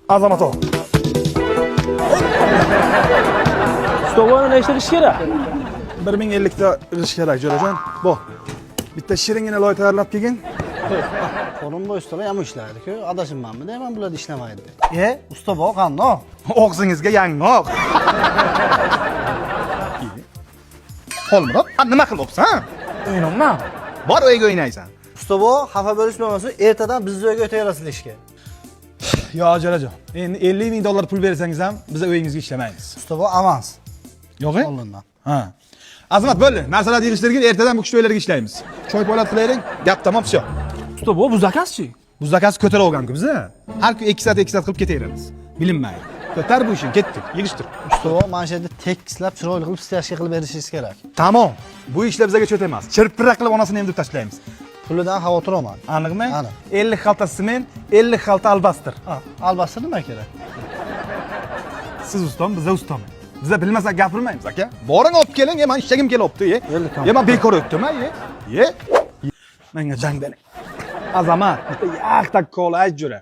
Azamat o. Stog'ni nechta ish kerak? 1050 ta ish kerak jo'rajon. Bu. Bitta shiringina loy tayyorlab kelgin. Qo'lim bo'y ustalar ham ishlaydi-ku. Adashimmanmi deyman, bular ishlamaydi deb. Usta bu qandoq? Og'zingizga yangoq. Xolmurod, nima qilyapsan? O'ynayman. Bor uyga o'ynaysan. Usta bu xafa bo'lishmasin, ertadan bizni uyga o'taverasiz ishga. Yo, jo'rajon. Endi 50 ming dollar pul bersangiz ham biz uyingizga ishlamaymiz. Usta bu avans. Yo'q-e? Oldindan. Ha. Azamat bo'ldi. Narsalarni yig'ishtirgin, ertadan bu kishi to'ylarga ishlaymiz. Choy poylat qilaylik. Gap tamom, всё. Usta bu zakazchi. Bu zakaz ko'tara olgan-ku biz. Har kun 2 soat qilib ketaveramiz. Bilinmaydi. Ko'tar bu ishni, ketdik. Yig'ishtir. Usta bu mana shu yerda tekislab, chiroyli qilib stashka qilib berishingiz kerak. Tamom. Bu ishlar bizga cho't emas. Chirpiraq qilib onasini emdirib tashlaymiz. Pulidan xavotir olmang. Aniqmi? Aniq. 50 xalta sement, 50 xalta albastir. Albatta nima kerak? Siz ustom, biz ustom. Biz bilmasak gapirmaymiz, aka. Boring olib keling, men ishagim kelyapti, ye. Men bekor o'tdim, ye. Menga jang bering. Azamat, bitta yaqtak kola ayt jo'ra.